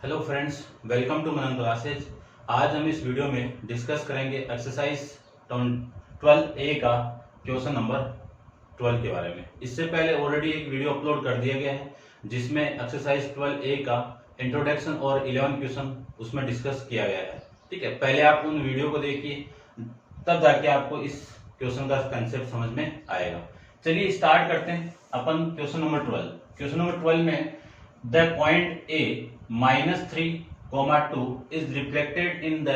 Hello friends, welcome to Manan classes. आज हम इस वीडियो में डिस्कस करेंगे एक्सरसाइज 12A का क्वेश्चन नंबर 12 के बारे में। इससे पहले ऑलरेडी एक वीडियो अपलोड कर दिया गया है जिसमें एक्सरसाइज 12A का इंट्रोडक्शन और 11 क्वेश्चन उसमें डिस्कस किया गया है। ठीक है, पहले आप उन वीडियो को देखिए, तब जाके आपको इस क्वेश्चन का कंसेप्ट समझ में आएगा। चलिए स्टार्ट करते हैं अपन क्वेश्चन नंबर 12। क्वेश्चन नंबर 12 में the point A -3, 2 is reflected in the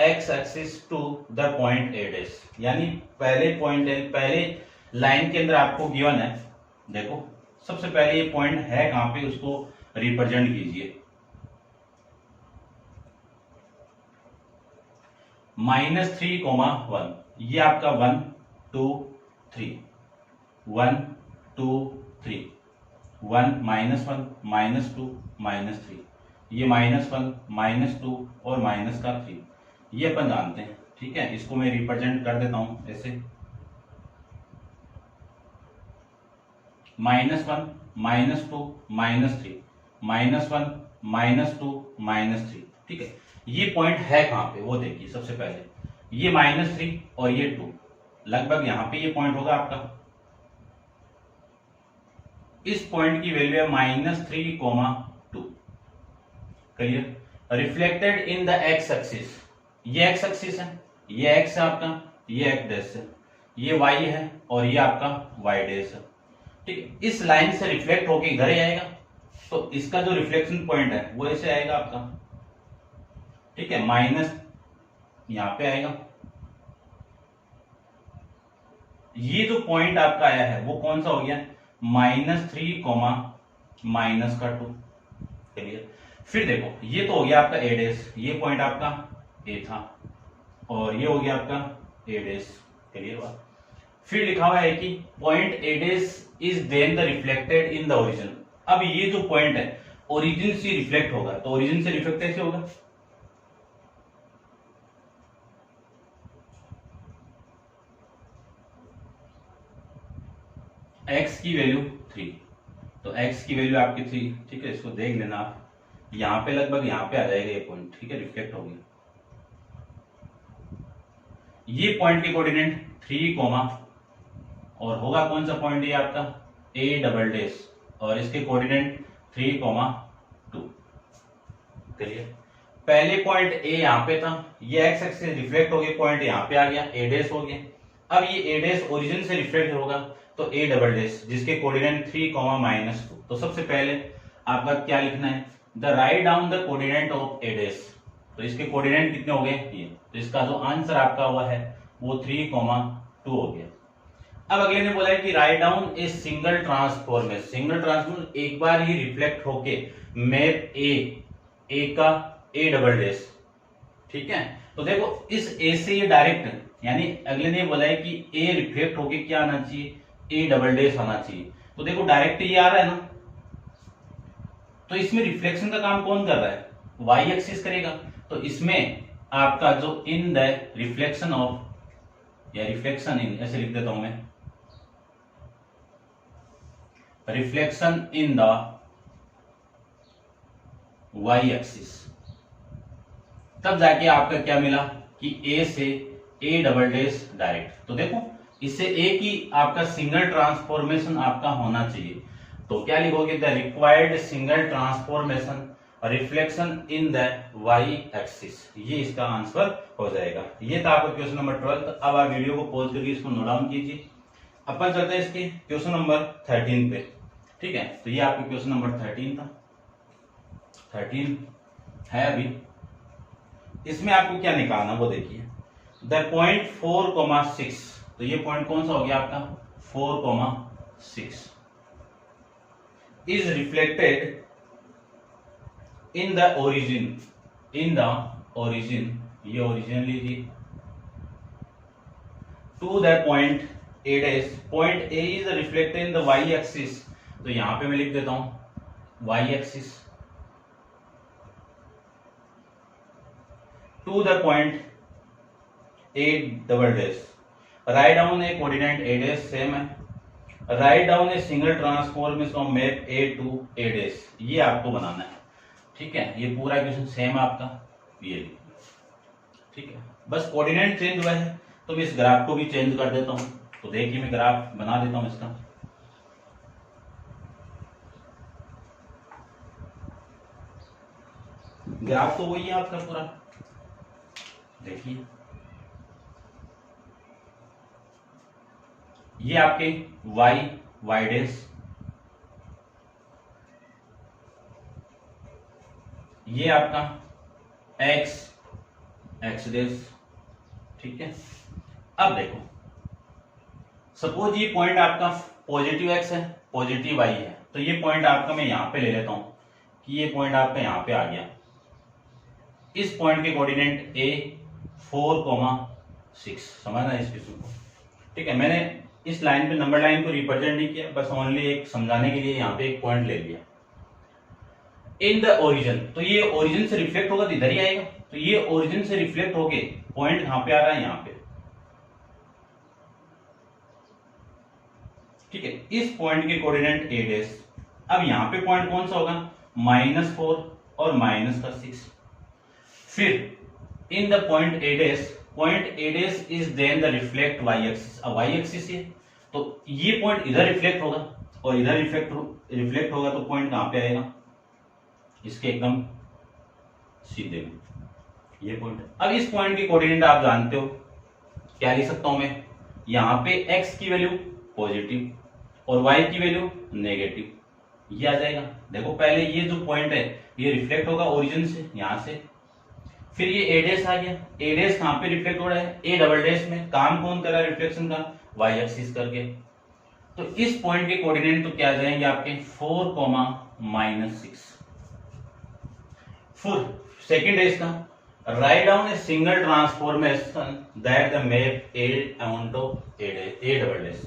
x axis to the point A dash। यानी पहले लाइन के अंदर आपको गिवन है। देखो सबसे पहले ये पॉइंट है कहां पे, उसको रिप्रेजेंट कीजिए। -3, 1 ये आपका 1 2 3 1 2 3 1 -1 -2 -3 ये -1 -2 और -3 ये अपन जानते हैं। ठीक है, इसको मैं रिप्रेजेंट कर देता हूं ऐसे -1 -2 -3 -1 -2 -3। ठीक है, ये पॉइंट है कहां पे वो देखिए। सबसे पहले ये -3 और ये 2, लगभग यहां पे ये पॉइंट होगा आपका। इस पॉइंट की वैल्यू है -3, 2। Clear. Reflected in the X axis, ये एक्स एक्सिस है, ये एक्स है आपका, ये एक्स डैश है, ये वाई है और ये आपका वाई डैश है। ठीक है, इस लाइन से रिफ्लेक्ट होके इधर ही आएगा, तो इसका जो रिफ्लेक्शन पॉइंट है वो ऐसे आएगा आपका। ठीक है, माइनस यहां पे आएगा। ये जो पॉइंट आपका आया है वो कौन सा हो गया, -3, -2। क्लियर। फिर देखो ये तो हो गया आपका ए डैश, ये पॉइंट आपका ए था और ये हो गया आपका ए डैश। क्लियर बात। फिर लिखा हुआ है कि point A dash is then the reflected in the origin. अब ये जो पॉइंट है ओरिजिन से रिफ्लेक्ट होगा, तो ओरिजिन से रिफ्लेक्ट कैसे होगा, x की वैल्यू 3, तो x की वैल्यू आपकी 3। ठीक है, इसको देख लेना आप, यहां पे लगभग यहां पे आ जाएगा ये पॉइंट। ठीक है, रिफ्लेक्ट हो गया। ये पॉइंट के कोऑर्डिनेट 3, और होगा कौन सा पॉइंट ये आपका a डबल डैश, और इसके कोऑर्डिनेट 3, 2। क्लियर। पहले पॉइंट a यहां पे था, ये x एक्सिस रिफ्लेक्ट हो गया, पॉइंट यहां पे आ गया, a डैश हो गया। अब ये a डैश ओरिजिन से रिफ्लेक्ट होगा, तो a डबल डैश जिसके कोऑर्डिनेट 3, -2। तो सबसे पहले आपका क्या लिखना है, the write down the coordinate of a dash. तो इसके कोऑर्डिनेट कितने हो गए ये, तो इसका जो आंसर आपका हुआ है वो 3, 2 हो गया। अब अगले ने बोला है कि write down a single transformation. Single transformation एक बार ही रिफ्लेक्ट होके मैप ए का ए डबल डैश। ठीक है, तो देखो इस ए से ये डायरेक्ट, यानी अगले ने बोला है कि ए रिफ्लेक्ट होके क्या आना चाहिए, ए डबल डैश आना चाहिए। तो देखो डायरेक्ट ये आ रहा है ना, तो इसमें रिफ्लेक्शन का काम कौन कर रहा है, वाई एक्सिस करेगा। तो इसमें आपका जो इन द रिफ्लेक्शन ऑफ, या रिफ्लेक्शन इन ऐसे लिख देता हूं मैं, reflection in the Y axis, तब जाके आपका क्या मिला कि ए से ए डबल डैश डायरेक्ट। तो देखो इससे ए की आपका सिंगल ट्रांसफॉर्मेशन आपका होना चाहिए, तो क्या लिखोगे, the required single transformation reflection in the Y axis, ये इसका आंसर हो जाएगा। ये था आपका क्वेश्चन नंबर 12। अब आप वीडियो को पॉज करके इसको नोट डाउन कीजिए। अपन चलते हैं इसके क्वेश्चन नंबर 13 पे। ठीक है, तो ये आपका क्वेश्चन नंबर 13 था, 13 है अभी। इसमें आपको क्या निकालना वो देखिए, द पॉइंट 4, 6। तो ये पॉइंट कौन सा हो गया आपका 4, 6 is reflected in the origin, in the origin, ये ओरिजिन लीजिए, to the point A dash. Point A is reflected in the Y axis, तो यहां पे मैं लिख देता हूं Y axis, to the point A double dash. Write down A coordinate A dash same है, write down a single transformation of map A to A dash, ये आपको बनाना है। ठीक है, ये पूरा इक्वेशन सेम आपका ये, ठीक है, बस कोऑर्डिनेट चेंज हुआ है तो मैं इस ग्राफ को भी चेंज कर देता हूं। तो देखिए मैं ग्राफ बना देता हूं इसका। ग्राफ तो वही है आपका पूरा, देखिए ये आपके y डैश, ये आपका x डैश, ठीक है। अब देखो सपोज ये पॉइंट आपका पॉजिटिव x है, पॉजिटिव y है, तो ये पॉइंट आपका मैं यहां पे ले लेता हूं कि ये पॉइंट आपका यहां पे आ गया। इस पॉइंट के कोऑर्डिनेट a 4,6, समझना इस क्वेश्चन को, ठीक है। मैंने इस लाइन पे नंबर लाइन को रिप्रेजेंट नहीं किया, बस ओनली एक समझाने के लिए यहाँ पे एक पॉइंट ले लिया। इन द ओरिजिन, तो ये ओरिजिन से रिफ्लेक्ट होगा तो इधर ही आएगा, तो ये ओरिजिन से रिफ्लेक्ट होके पॉइंट कहां पे आ रहा है, यहाँ पे, ठीक है। इस पॉइंट के कोऑर्डिनेट a डैश, अब यहाँ पे पॉइंट कौन सा होगा, -4 और -6। फिर in the point a dash is then the reflect y axis, अब y एक्सिस है तो ये पॉइंट इधर रिफ्लेक्ट होगा और इधर रिफ्लेक्ट होगा तो पॉइंट कहां पे आएगा, इसके एकदम सीधे में ये पॉइंट। अब इस पॉइंट के कोऑर्डिनेट आप जानते हो, क्या लिख सकता हूं मैं, यहां पे x की वैल्यू पॉजिटिव और y की वैल्यू नेगेटिव, ये आ जाएगा। देखो पहले ये जो पॉइंट है ये रिफ्लेक्ट होगा ओरिजिन से, यहां से, फिर ये a डैश आ गया, a डैश कहां पे रिफ्लेक्ट हो रहा है, a डबल डैश में, काम कौन कर रहा है रिफ्लेक्शन का, y एक्सिस करके। तो इस पॉइंट के कोऑर्डिनेट तो क्या आ जाएंगे आपके 4,-6। फिर सेकंड है इसका, right down a single transformation that the map a onto a double dash,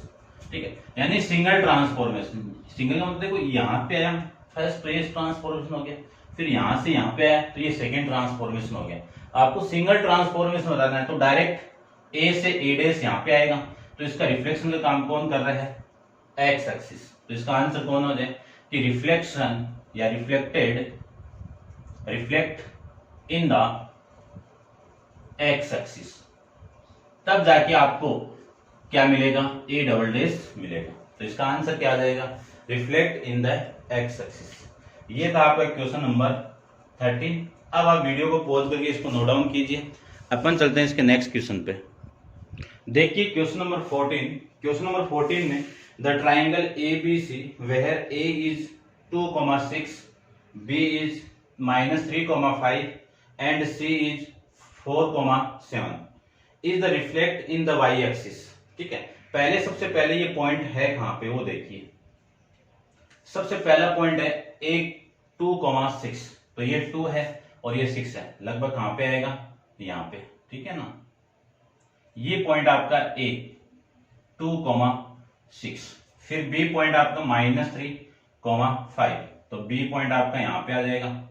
ठीक है। यानी सिंगल ट्रांसफॉर्मेशन, सिंगल मतलब देखो यहां पे आया फर्स्ट ट्रेस ट्रांसफॉर्मेशन हो गया, फिर यहां से यहां पे आया तो ये सेकंड ट्रांसफॉर्मेशन हो गया। आपको सिंगल ट्रांसफॉर्मेशन बताना है तो डायरेक्ट a से a डैश यहां पे आएगा, तो इसका रिफ्लेक्शन का काम कौन कर रहा है, x एक्सिस। तो इसका आंसर कौन हो जाए कि रिफ्लेक्शन या reflect in the x axis, तब जाके आपको क्या मिलेगा, a डबल डैश मिलेगा। तो इसका आंसर क्या आ जाएगा, reflect in the x axis. ये था आपका क्वेश्चन नंबर 13। अब आप वीडियो को पॉज करके इसको नोट डाउन कीजिए, अपन चलते हैं इसके नेक्स्ट क्वेश्चन पे। देखिए क्वेश्चन नंबर 14, क्वेश्चन नंबर 14 में the triangle ABC where a is 2,6, b is -3,5 and c is 4,7 is the reflect in the y axis, ठीक है। पहले सबसे पहले ये पॉइंट है कहां पे वो देखिए, सबसे पहला पॉइंट है 2,6, तो ये 2 है और ये 6 है, लगभग कहां पे आएगा, यहां पे, ठीक है ना। ये पॉइंट आपका A 2,6, फिर B पॉइंट आपका -3,5, तो B पॉइंट आपका यहां पे आ जाएगा,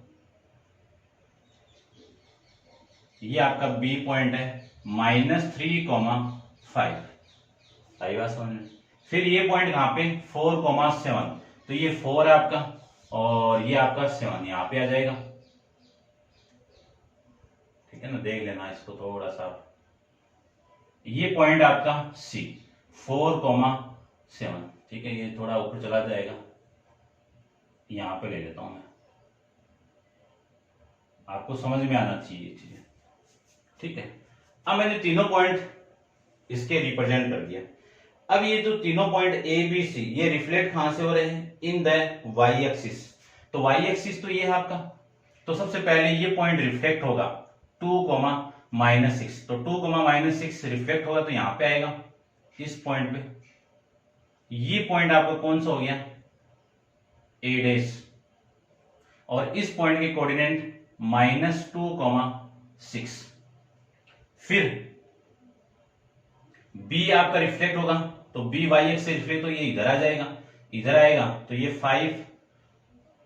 ये आपका B पॉइंट है -3,5, आई बात समझ में। फिर ये पॉइंट कहां पे 4,7, तो ये 4 है आपका और ये आपका 7 यहां पे आ जाएगा, ठीक है ना, देख लेना इसको थोड़ा सा। ये पॉइंट आपका C 4,7, ठीक है, ये थोड़ा ऊपर चला जाएगा, यहां पे ले लेता हूं मैं, आपको समझ में आना चाहिए चीजें, ठीक है। अब मैंने तीनों पॉइंट इसके रिप्रेजेंट कर दिया। अब ये जो तीनों पॉइंट A B C ये रिफ्लेक्ट कहां से हो रहे हैं, इन द y एक्सिस। तो y एक्सिस तो ये है आपका, तो सबसे पहले ये पॉइंट रिफ्लेक्ट होगा 2,-6, तो 2,-6 रिफ्लेक्ट होगा तो यहां पे आएगा इस पॉइंट पे। ये पॉइंट आपका कौन सा हो गया, A डैश, और इस पॉइंट के कोऑर्डिनेट -2,6। फिर B आपका रिफ्लेक्ट होगा तो B y एक्सिस से रिफ्लेक्ट तो ये इधर आ जाएगा, इधर आएगा तो ये 5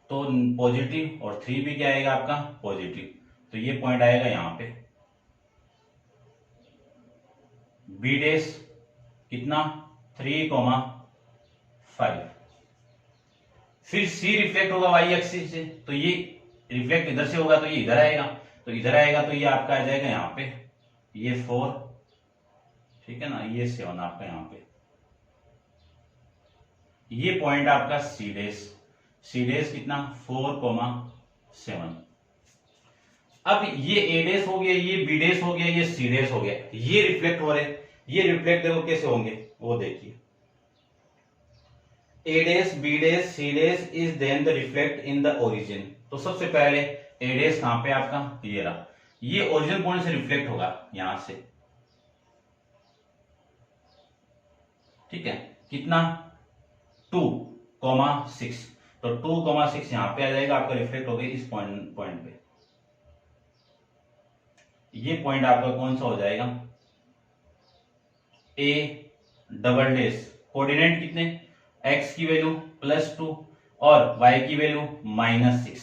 तो पॉजिटिव और 3 भी क्या आएगा आपका पॉजिटिव, तो ये पॉइंट आएगा यहां पे। B डैश कितना 3,5, फिर C रिफ्लेक्ट होगा y एक्सिस से, तो ये रिफ्लेक्ट इधर से होगा तो ये इधर आएगा, तो इधर आएगा तो ये आपका आ जाएगा यहाँ पे, ये 4, ठीक है ना, ये 7 आपका यहाँ पे। ये पॉइंट आपका सी डेस कितना 4,7। अब ये ए डेस हो गया, ये बी डेस हो गया, ये सी डेस हो गया, ये रिफ्लेक्ट हो रहे, ये रिफ्लेक्ट देखो कैसे होंगे वो देखिए। A dash B dash C dash is then the reflect in the origin. तो सबसे पहले ए डेस कहां पे आपका, ये रहा, ये ओरिजिन पॉइंट से रिफ्लेक्ट होगा यहां से, ठीक है, कितना 2,6। तो 2,6 यहां पे आ जाएगा आपका, रिफ्लेक्ट हो गया इस पॉइंट पे। ये पॉइंट आपका कौन सा हो जाएगा, ए डबल डेस, कोऑर्डिनेट कितने, x की वैल्यू +2 और y की वैल्यू -6।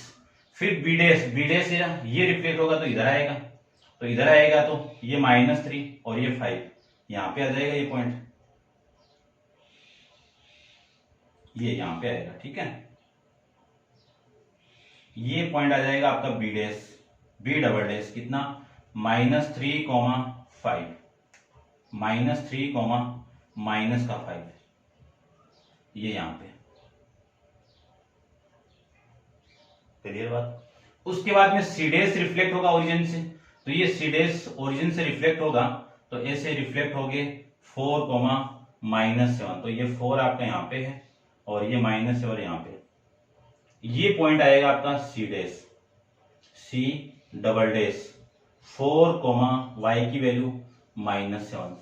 फिर बी डेस ये रिफ्लेक्ट होगा तो इधर आएगा, तो इधर आएगा तो ये -3 और ये 5 यहां पे आ जाएगा, ये पॉइंट ये यहां पे आएगा, ठीक है। ये पॉइंट आ जाएगा आपका बी डबल डेस कितना -3,5 -3, -5 ये यहां पे, क्लियर बात। उसके बाद में सी डेस रिफ्लेक्ट होगा ओरिजिन से, तो ये सी डेस ओरिजिन से रिफ्लेक्ट होगा तो ऐसे रिफ्लेक्ट हो गए 4,-7। तो ये 4 आपका यहाँ पे है और ये -7 यहाँ पे। ये पॉइंट आएगा आपका सी डबल डेस 4, y की वैल्यू -7,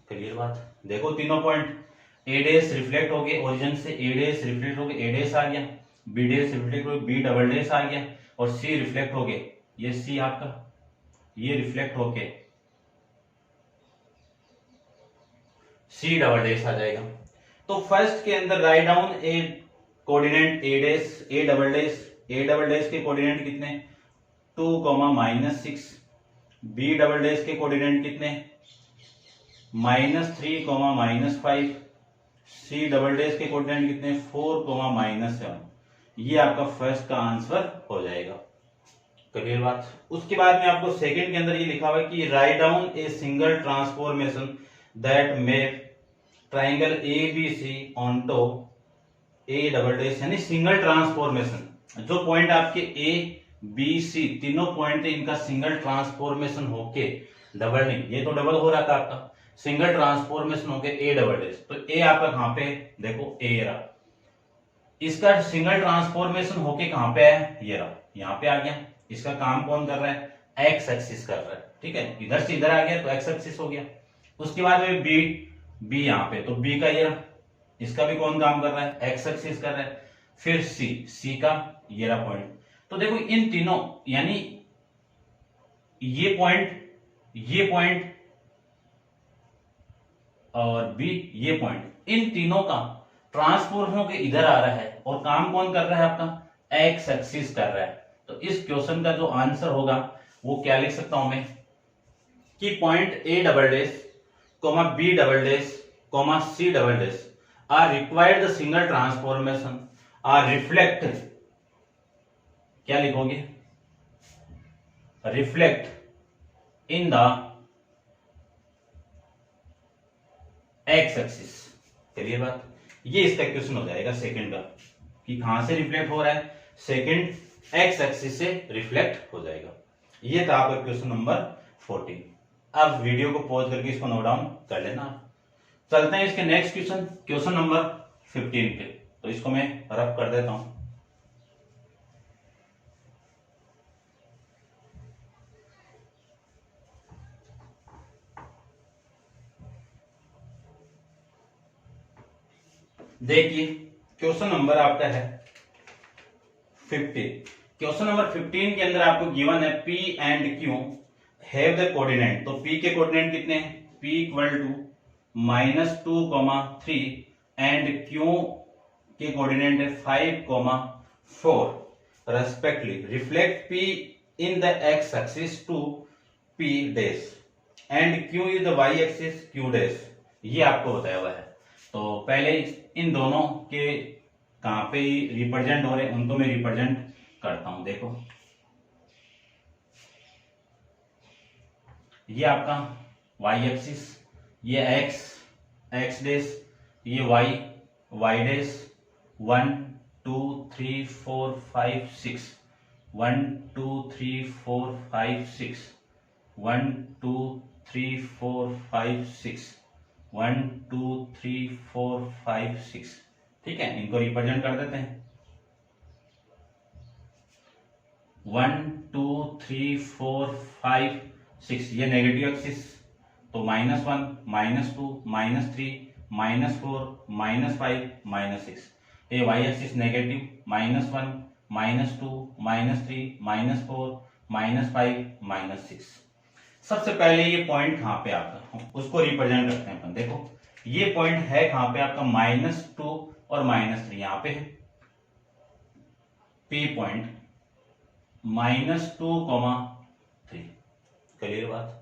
क्लियर बात। देखो तीनों पॉइंट ए डेस रिफ्लेक्ट हो गए ओरिजिन से, ए डेस रिफ्लेक्ट हो गए, ए डेस आ गया, बी डेस रिफ्लेक्ट हो गए, बी डबल डेस आ गया, और सी रिफ्लेक्ट हो गए, ये सी आपका ये रिफ्लेक्ट होके सी डबल डेस आ जाएगा। तो फर्स्ट के अंदर write down A coordinate A dash A double dash के कोऑर्डिनेट कितने 2, -6, बी डबल डेस के कोऑर्डिनेट कितने -3, -5, सी डबल डेस के कोऑर्डिनेट कितने 4, -7। ये आपका फर्स्ट का आंसर हो जाएगा, क्लियर बात। उसके बाद में आपको सेकंड के अंदर ये लिखा हुआ है कि write down a single transformation that make triangle ABC onto a double dash, यानी सिंगल ट्रांसफॉर्मेशन, जो पॉइंट आपके ए बी सी तीनों पॉइंट थे इनका सिंगल ट्रांसफॉर्मेशन होके, डबल नहीं, ये तो डबल हो रहा था आपका, सिंगल ट्रांसफॉर्मेशन होके ए डबल डेस। तो ए आपका कहां पे देखो ए रहा, इसका सिंगल ट्रांसफॉर्मेशन होके कहां पे आया, ये रहा यहां पे आ गया। इसका काम कौन कर रहा है, एक्स एक्सिस कर रहा है, ठीक है, इधर से इधर आ गया तो एक्स एक्सिस हो गया। उसके बाद में बी यहां पे, तो बी का ये रहा, इसका भी कौन काम कर रहा है, एक्स एक्सिस कर रहा है। फिर सी का ये रहा पॉइंट। तो देखो इन तीनों, यानी ये पॉइंट और बी ये पॉइंट, इन तीनों का ट्रांसफॉर्म होकर इधर आ रहा है और काम कौन कर रहा है आपका, एक्स एक्सिस कर रहा है। तो इस क्वेश्चन का जो आंसर होगा वो क्या लिख सकता हूं मैं, कि point A double dash B double dash C double dash are required the single transformation are reflect, क्या लिखोगे, reflect in the X axis, clear बात। ये इसका क्वेश्चन हो जाएगा सेकंड का, कि कहां से रिफ्लेक्ट हो रहा है, सेकंड एक्स एक्सिस से रिफ्लेक्ट हो जाएगा। ये था आपका क्वेश्चन नंबर 14। अब वीडियो को पॉज करके इसको नोट डाउन कर लेना। चलते हैं इसके नेक्स्ट क्वेश्चन नंबर 15 पे। तो इसको मैं रफ कर देता हूं। देखिए क्वेश्चन नंबर आपका है 15। क्वेश्चन नंबर 15 के अंदर आपको गिवन है P and Q have the coordinate. तो P के कोऑर्डिनेट कितने हैं, P equal to -2,3 and Q के कोऑर्डिनेट है 5,4 respectively. Reflect P in the x axis to P dash and Q is the y axis Q dash. ये आपको बताया हुआ है। तो पहले इन दोनों के कहां पे रिप्रेजेंट हो रहे हैं उनको मैं रिप्रेजेंट करता हूं। देखो ये आपका वाई एक्सिस, ये एक्स, एक्स डेस, ये वाई, वाई डेस, 1 2 3 4 5 6, 1 2 3 4 5 6, 1 2 3 4 5 6, 1 2 3 4 5 6। ठीक है, इनको रिप्रेजेंट कर देते हैं। 1 2 3 4 5 6, ये नेगेटिव एक्सिस, तो -1 -2 -3 -4 -5 -6। ये वाई एक्सिस नेगेटिव, -1 -2 -3 -4 -5 -6। सबसे पहले ये पॉइंट कहां पे आपका, उसको रिप्रेजेंट करते हैं अपन। देखो ये पॉइंट है कहां पे आपका, -2 और -3 यहां पे है। P point -2, 3। क्लियर बात।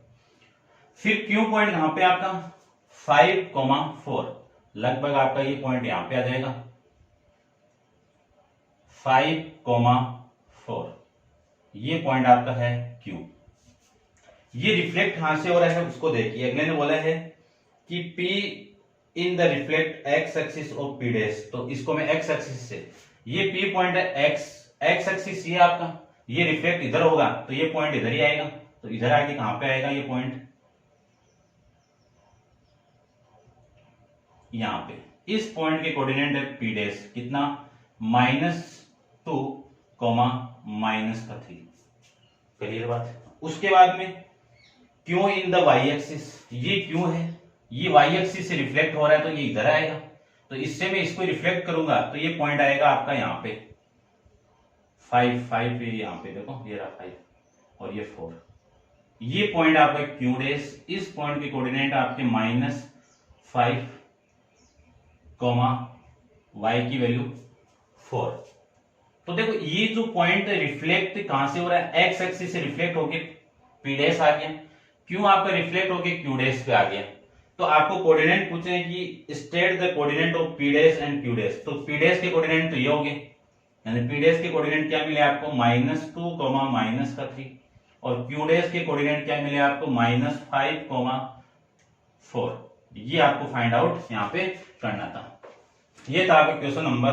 फिर क्यू पॉइंट कहां पे आपका, 5, 4। लगभग आपका ये पॉइंट यहां पे आ जाएगा, 5, 4। ये पॉइंट आपका है क्यू। ये रिफ्लेक्ट कहां से हो रहा है उसको देखिए। अगले ने बोला है कि P in the reflect x axis of P dash, तो इसको मैं एक्स एक्सिस से, ये P पॉइंट है एक्स एक्सिस, ये आपका, ये रिफ्लेक्ट इधर होगा तो ये पॉइंट इधर ही आएगा। तो इधर आके कहां पे आएगा ये पॉइंट, यहां पे। इस पॉइंट के कोऑर्डिनेट है P डैश, कितना, -2, -3। क्लियर बात। उसके बाद में Q in the Y axis, ये क्यू है, ये वाई एक्सिस से रिफ्लेक्ट हो रहा है तो ये इधर आएगा। तो इससे मैं इसको रिफ्लेक्ट करूंगा तो ये पॉइंट आएगा आपका यहाँ पे 5 यहाँ पे देखो, ये रहा 5 और ये 4। ये पॉइंट आपका क्यू डैश, इस पॉइंट के कोऑर्डिनेट आपके -5, वाई की वैल्यू 4। तो देखो ये जो पॉइंट रिफ्लेक्ट कहां से हो रहा है, एक्स एक्सिस से रिफ्लेक्ट होके पी डैश आ गया, क्यू आपका रिफ्लेक्ट होके क्यू डैश पे आ गया। तो आपको कोऑर्डिनेट पूछे हैं कि state the coordinate of P dash and Q dash, तो पी डैश के कोऑर्डिनेट तो ये हो गए, यानी पी डैश के कोऑर्डिनेट क्या मिले आपको, -2, -3, और क्यू डैश के कोऑर्डिनेट क्या मिले आपको, -5, 4। ये आपको फाइंड आउट यहां पे करना था। ये था आपका क्वेश्चन नंबर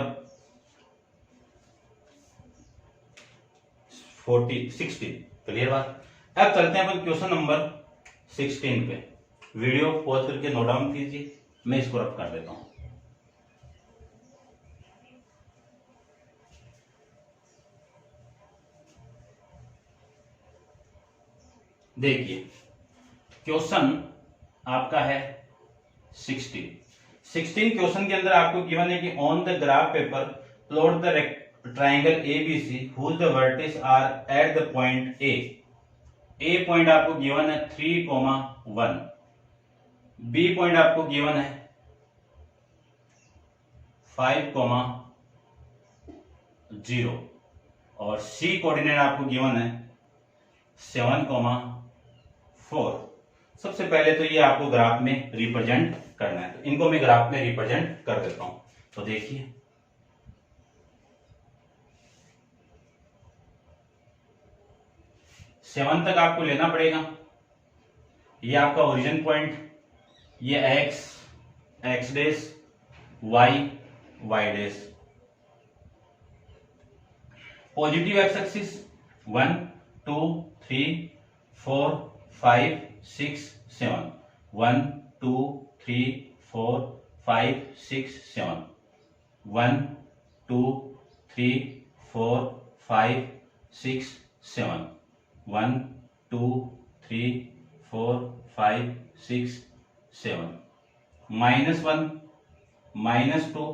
16। क्लियर बात। अब चलते हैं अपन क्वेश्चन नंबर 16 पे। वीडियो पॉज करके नोट डाउन कीजिए, मैं इसको रफ कर देता हूं। देखिए क्वेश्चन आपका है 16 क्वेश्चन के अंदर आपको गिवन है कि on the graph paper plot the triangle ABC whose the vertices are at the point A point आपको गिवन है 3, 1, B पॉइंट आपको गिवन है 5, 0, और C कोऑर्डिनेट आपको गिवन है 7, 4। सबसे पहले तो ये आपको ग्राफ में रिप्रेजेंट करना है, तो इनको मैं ग्राफ में रिप्रेजेंट कर देता हूं। तो देखिए 7 तक आपको लेना पड़ेगा। ये आपका ओरिजिन पॉइंट, ये X dash, Y dash. Positive X axis 1 2 3 4 5 6 7, 1 2 3 4 5 6 7, 1 2 3 4 5 6 7, 1 2 3 4 5 6 7, -1 -2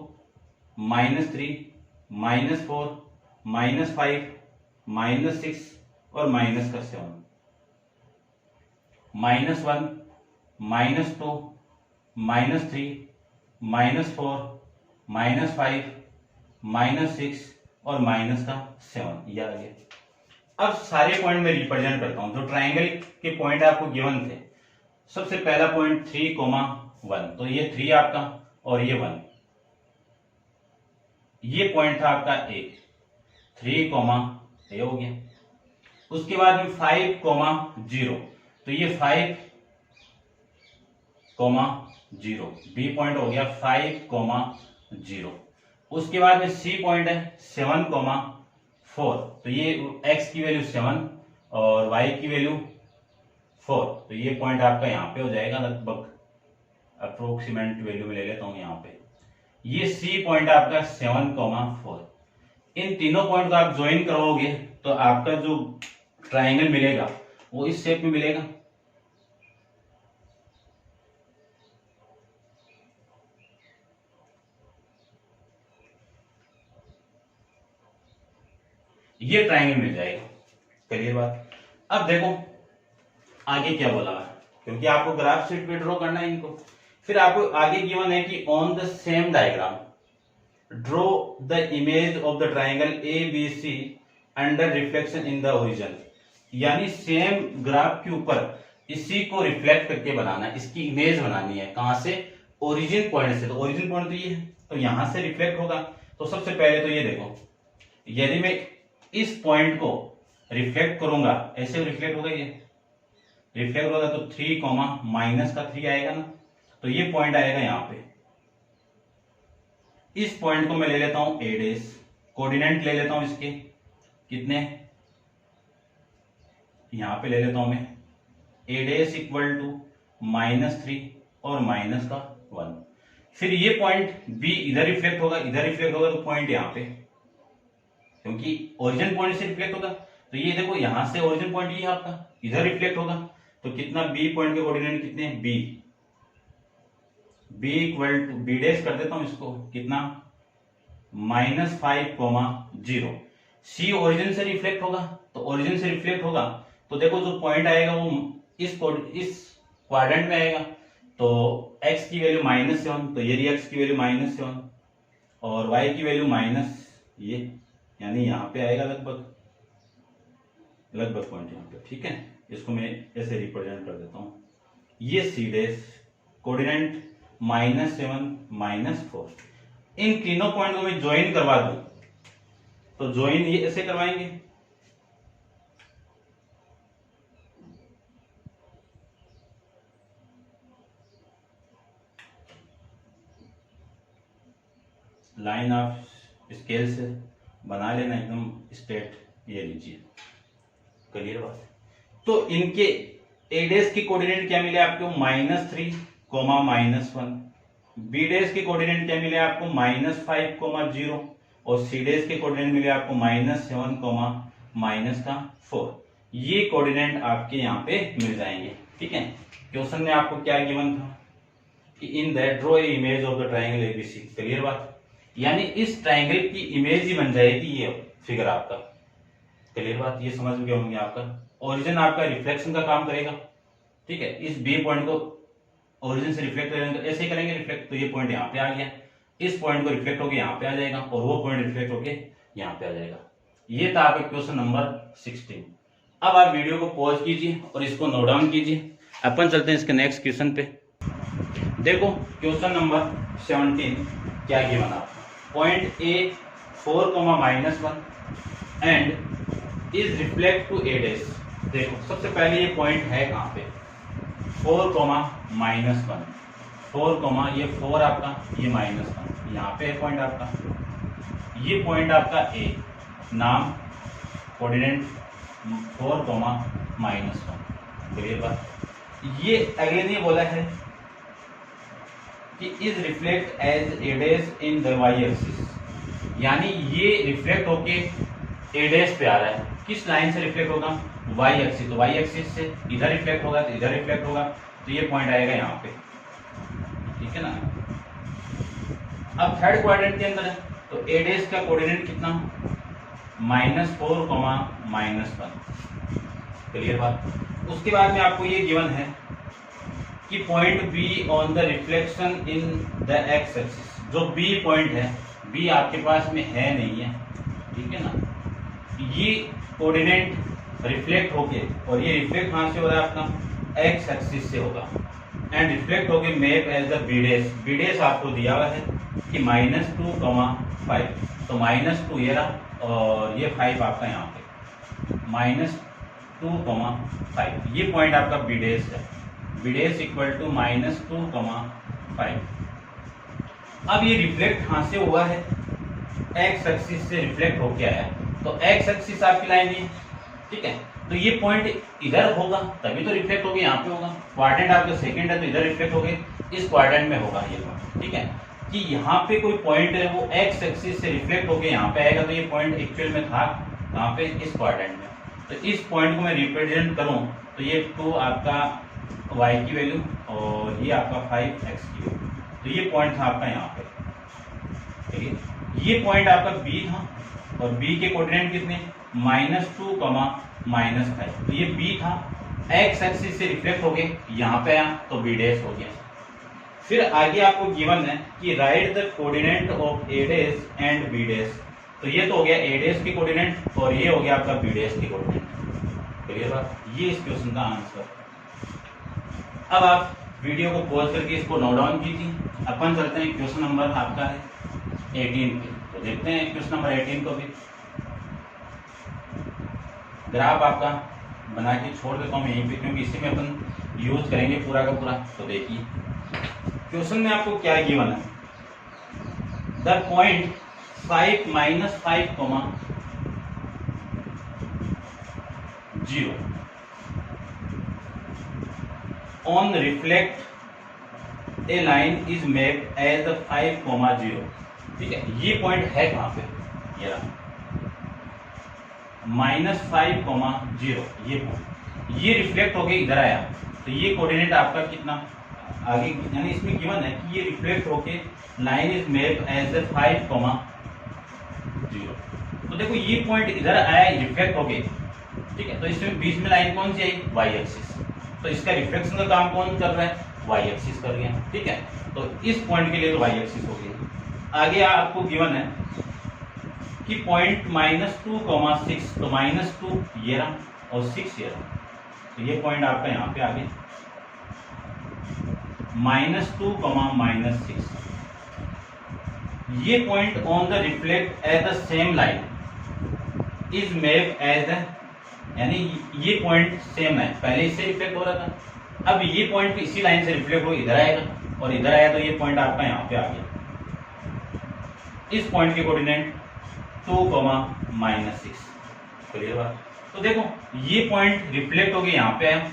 -3 -4 -5 -6 और -7, -1 -2 -3 -4 -5 -6 और -7, ये आ गया। अब सारे पॉइंट में रिप्रेजेंट करता हूं। जो ट्राइंगल के पॉइंट आपको गिवन थे, सबसे पहला पॉइंट 3, 1, तो ये 3 आपका और ये 1। ये पॉइंट था आपका 1, 3, ये हो गया। उसके बाद में 5,0, तो ये 5,0 बी पॉइंट हो गया 5,0। उसके बाद में सी पॉइंट है 7,4, तो ये x की वैल्यू 7 और y की वैल्यू 4, तो ये पॉइंट आपका यहाँ पे हो जाएगा लगभग अप्रोक्सीमेट वैल्यू में ले लेता हूँ यहाँ पे। ये सी पॉइंट आपका 7,4। इन तीनों पॉइंट को आप ज्वाइन करोगे तो आपका जो ट्राइंगल मिलेगा वो इस शेप में मिलेगा। ये ट्राइंगल मिल जाएगा। क्लियर बात। अब देखो आगे क्या बोला है, क्योंकि आपको ग्राफ शीट पे ड्रॉ करना है इनको। फिर आपको आगे गिवन है कि on the same diagram draw the image of the triangle ABC under reflection in the origin. यानी सेम ग्राफ के ऊपर इसी को रिफ्लेक्ट करके बनाना है, इसकी इमेज बनानी है। कहां से? ओरिजिन पॉइंट से। तो ओरिजिन पॉइंट तो ये है, तो यहां से रिफ्लेक्ट होगा। तो सबसे पहले तो ये देखो, यदि मैं इस पॉइंट को रिफ्लेक्ट करूंगा, ऐसे रिफ्लेक्ट होगा, ये रिफ्लेक्ट होगा तो 3, -3 आएगा ना, तो ये पॉइंट आएगा यहां पे। इस पॉइंट को मैं ले लेता हूं A', कोऑर्डिनेट ले लेता हूं इसके कितने, यहां पे ले लेता हूं मैं A' इक्वल टू -3 और -1। फिर ये पॉइंट B इधर रिफ्लेक्ट होगा, इधर रिफ्लेक्ट होगा, तो पॉइंट यहां पे, क्योंकि ओरिजिन पॉइंट से रिफ्लेक्ट होगा। तो ये देखो यहां से ओरिजिन पॉइंट ये आपका इधर रिफ्लेक्ट होगा, तो कितना B पॉइंट के कोऑर्डिनेट कितने हैं? B इक्वल टू B' कर देता हूं इसको, कितना -5,0। C ओरिजिन से रिफ्लेक्ट होगा, तो ओरिजिन से रिफ्लेक्ट होगा तो देखो जो पॉइंट आएगा वो इस क्वाड्रेंट में आएगा। तो x की वैल्यू -7, तो ये x की वैल्यू -7 और y की वैल्यू ये, यानी यहाँ पे आएगा लगभग पॉइंट यहाँ पे। ठीक है, इसको मैं ऐसे रिप्रेजेंट कर देता हूँ। ये C' कोऑर्डिनेट -7 -4। इन तीनों पॉइंट को मैं ज्वाइन करवा दूं, तो ज्वाइन ये ऐसे करवाएंगे, लाइन ऑफ स्केल से बना लेना एकदम स्ट्रेट, ये लीजिए। क्लियर बात। तो इनके A' की कोऑर्डिनेट क्या मिले आपको? -3, -1। B' के कोऑर्डिनेट क्या मिले आपको? -5, 0 और C' के कोऑर्डिनेट मिले आपको -7, -4। ये कोऑर्डिनेट आपके यहाँ पे मिल जाएंगे। ठीक है, क्वेश्चन में आपको क्या गिवन था कि in that draw a image of the triangle ABC। Clear बात। यानी इस ट्राइंगल की इमेज ही बन जाएगी ये फिगर आपका। क्लियर बात, ये समझ गए होंगे। आपका ओरिजिन आपका रिफ्लेक्शन का काम करेगा। ठीक है, इस B पॉइंट को ओरिजिन से रिफ्लेक्ट करेंगे तो ऐसे ही करेंगे रिफ्लेक्ट, तो ये पॉइंट यहाँ पे आ गया। इस पॉइंट को रिफ्लेक्ट होकर यहाँ पे आ जाएगा और वो पॉइंट रिफ्लेक्ट होके यहाँ पे आ जाएगा। ये था आपका क्वेश्चन नंबर 16। अब आप वीडियो को पॉज कीजिए और इसको नोट डाउन कीजिए। अपन चलते हैं इसके नेक्स्ट क्वेश्चन पे। देखो क्वेश्चन नंबर 17 क्या गिवन आपको, point A 4, -1 is reflect to A'। देखो सबसे पहले ये पॉइंट है कहाँ पे? 4, -1। 4, ये 4 आपका, ये -1, यहाँ पे है पॉइंट आपका। ये पॉइंट आपका A, नाम कोऑर्डिनेट 4, -1। क्लियर बात। ये अगले ने बोला है कि is reflect as A' in the y axis, यानी ये रिफ्लेक्ट होके A' पे आ रहा है। किस लाइन से रिफ्लेक्ट होगा? y axis. तो y एक्सिस से इधर रिफ्लेक्ट होगा तो इधर रिफ्लेक्ट होगा, तो ये पॉइंट आएगा यहाँ पे। ठीक है ना। अब थर्ड क्वाड्रेंट के अंदर है तो A' का कोऑर्डिनेट कितना? -4, -1। क्लियर बात। उसके बाद में आपको ये गिवन है कि point B on the reflection in the x axis. जो B पॉइंट है, B आपके पास में है नहीं है। ठीक है ना। ये कोऑर्डिनेट रिफ्लेक्ट होके, और ये रिफ्लेक्ट कहां से हो रहा है आपका? x एक्सिस से होगा एंड रिफ्लेक्ट होके मैप एज द B' आपको दिया हुआ है कि -2, 5। तो -2 ये रहा और ये 5 आपका यहाँ पे। -2,5। ये पॉइंट आपका बी डैश है, बी डैश इक्वल टू -2,5। अब ये रिफ्लेक्ट कहाँ से हुआ है, एक्स एक्सिस से रिफ्लेक्ट होके आया, तो एक्स एक्सिस आपकी लाइन है, ठीक है। तो ये पॉइंट इधर होगा तभी तो रिफ्लेक्ट होगा, यहाँ पे होगा। क्वाड्रेंट आपका सेकंड है तो इधर रिफ्लेक्ट होगा, इस क्वाड्रेंट में होगा ये पॉइंट, ठीक है। कि यहाँ पे कोई पॉइंट है वो एक्स एक्सिस से रिफ्लेक्ट होके यहाँ पे आएगा, तो ये पॉइंट एक्चुअल में था कहाँ पे, इस क्वाड्रेंट में। तो इस पॉइंट को मैं रिप्रेजेंट करूँ तो ये 2 आपका y की वैल्यू और ये आपका 5x की वैल्यू, तो ये पॉइंट था आपका यहाँ पे, ठीक है। ये पॉइंट आपका b था और b के कोऑर्डिनेट कितने, -2, -5, तो ये b था, x एक्सिस से रिफ्लेक्ट हो गए यहाँ पे आया तो b डैश हो गया। फिर आगे आपको गिवन है कि right the coordinate of a dash and b dash, तो ये तो हो गया a डैश के कोऑर्डिनेट और ये हो गया आपका b डैश के कोऑर्डिनेट। क्लियर बात, ये इस क्वेश्चन का आंसर। अब आप वीडियो को पॉज करके इसको नोट डाउन कीजिए। अपन चलते हैं क्वेश्चन नंबर आपका है 18 पे, तो देखते हैं क्वेश्चन नंबर 18 को भी। ग्राफ आपका बना के छोड़ देता हूँ यहीं पे, क्योंकि इसी में अपन यूज करेंगे पूरा का पूरा। तो देखिए क्वेश्चन में आपको क्या गिवन है, the point 5 - 5, 0 on reflect a line is mapped as the 5, 0, ठीक है। ये पॉइंट है कहाँ पे, ये रहा -5, 0, ये पॉइंट, ये रिफ्लेक्ट होके इधर आया, तो ये कोऑर्डिनेट आपका कितना आगे, यानी इसमें गिवन है कि ये रिफ्लेक्ट होके line is mapped as the 5, 0। तो देखो ये पॉइंट इधर आया रिफ्लेक्ट होके, ठीक है। तो इसमें बीच में लाइन कौन सी आई, वाई एक्सिस, तो इसका रिफ्लेक्शन का काम कौन कर रहा है, वाई एक्सिस कर रही है, ठीक है। तो इस पॉइंट के लिए तो वाई एक्सिस हो गई। आगे आपको गिवन है कि पॉइंट -2, 6, तो -2 ये रहा और 6 ये रहा, तो ये पॉइंट आपका यहाँ पे आ गया -2, -6। ये point on the reflect at the same line is mapped as the, यानी ये पॉइंट सेम है, पहले इससे रिफ्लेक्ट हो रहा था, अब ये पॉइंट इसी लाइन से रिफ्लेक्ट हो इधर आएगा और इधर आया, तो ये पॉइंट आपका यहाँ पे आ गया। इस पॉइंट के कोऑर्डिनेट 2, -6। क्लियर बात। तो देखो ये पॉइंट रिफ्लेक्ट हो गया यहाँ पे आया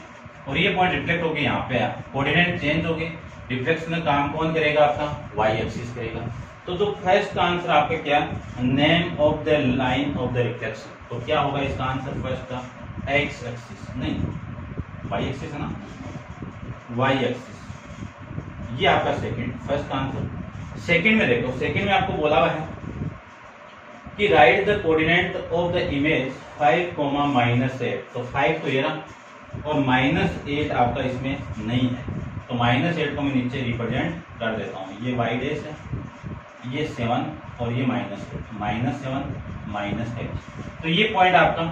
और ये पॉइंट रिफ्लेक्ट हो गया यहाँ पे आया, कोऑर्डिनेट चेंज हो गए, रिफ्लेक्शन का काम कौन करेगा आपका, वाई एक्सिस करेगा। तो जो फर्स्ट आंसर आपका क्या, name of the line of the reflection, तो क्या होगा इसका आंसर फर्स्ट का, एक्स एक्सिस नहीं वाई एक्सिस है ना, वाई एक्सिस। ये आपका सेकंड, फर्स्ट आंसर। सेकंड में देखो, सेकंड में आपको बोला हुआ है कि right the coordinate of the image 5, -8, तो 5 तो ये रहा और -8 आपका इसमें नहीं है, तो -8 को मैं नीचे रिप्रेजेंट कर देता हूँ। ये वाई डैश है, ये 7 और ये -8, -7, -8, तो ये पॉइंट आपका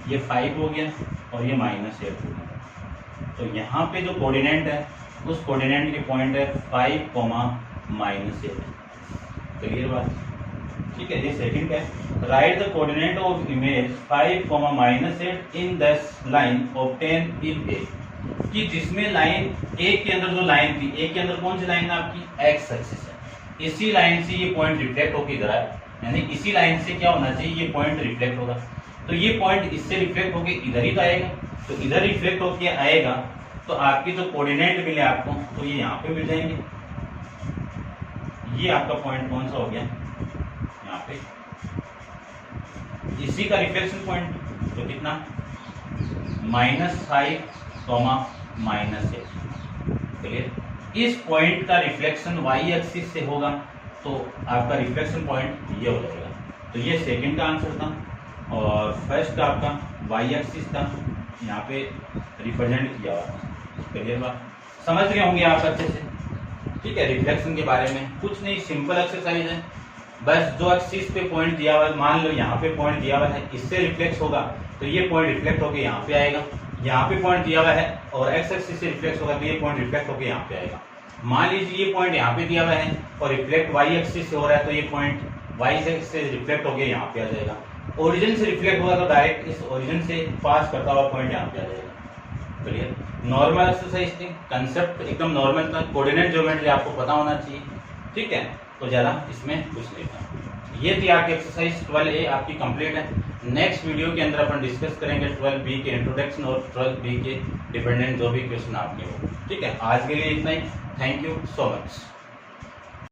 ये 5 हो गया और ये -8 हो गया। तो यहाँ पे जो कोऑर्डिनेट है उस कोऑर्डिनेट के पॉइंट है 5, -8। क्लियर बात, ठीक है। ये सेकंड का है, write the coordinate of image 5, -8 in the line obtain in A, कि जिसमें लाइन ए के अंदर जो लाइन थी, ए के अंदर कौन सी लाइन है आपकी, एक्स एक्सिस है, इसी लाइन से ये पॉइंट रिफ्लेक्ट होकर इधर आया, यानी इसी लाइन से क्या होना चाहिए, ये पॉइंट रिफ्लेक्ट होगा, तो ये पॉइंट इससे रिफ्लेक्ट होकर इधर ही तो आएगा, तो इधर रिफ्लेक्ट होकर आएगा, तो आपके जो कोऑर्डिनेट मिले आपको, तो ये यहाँ पे मिल जाएंगे। ये आपका पॉइंट कौन सा हो गया, यहाँ पे इसी का रिफ्लेक्शन पॉइंट, तो कितना, -5, -8। क्लियर। इस पॉइंट का रिफ्लेक्शन वाई एक्सिस से होगा, तो आपका रिफ्लेक्शन पॉइंट ये हो जाएगा। तो ये सेकंड का आंसर था और फर्स्ट का आपका वाई एक्सिस था, यहाँ पे रिप्रेजेंट किया हुआ था। क्लियर बात, समझ गए होंगे आप अच्छे से, ठीक है। रिफ्लेक्शन के बारे में कुछ नहीं, सिंपल एक्सरसाइज है, बस जो एक्सिस पे पॉइंट दिया हुआ है, मान लो यहाँ पे पॉइंट दिया हुआ है, इससे रिफ्लेक्ट होगा, तो ये पॉइंट रिफ्लेक्ट होकर यहाँ पे आएगा, यहाँ पे पॉइंट दिया हुआ है और एक्स एक्सिस से रिफ्लेक्ट होगा, तो ये पॉइंट रिफ्लेक्ट होकर यहाँ पे आएगा। मान लीजिए ये पॉइंट यहाँ पे दिया हुआ है और रिफ्लेक्ट वाई एक्सिस से हो रहा है, तो ये पॉइंट वाई एक्सिस से रिफ्लेक्ट होकर यहाँ पे आ जाएगा। ओरिजिन से रिफ्लेक्ट होगा तो डायरेक्ट इस ओरिजिन से पास करता हुआ पॉइंट यहाँ पे आ जाएगा। क्लियर? नॉर्मल एक्सरसाइज थी, कंसेप्ट एकदम नॉर्मल था, कोऑर्डिनेट ज्योमेट्री आपको पता होना चाहिए, ठीक है। तो ज़्यादा इसमें कुछ नहीं था। ये थी आपकी एक्सरसाइज 12A आपकी कंप्लीट है। नेक्स्ट वीडियो के अंदर अपन डिस्कस करेंगे 12B के इंट्रोडक्शन और 12B के डिपेंडेंट जो भी क्वेश्चन आपके हो, ठीक है। आज के लिए इतना ही। Thank you so much.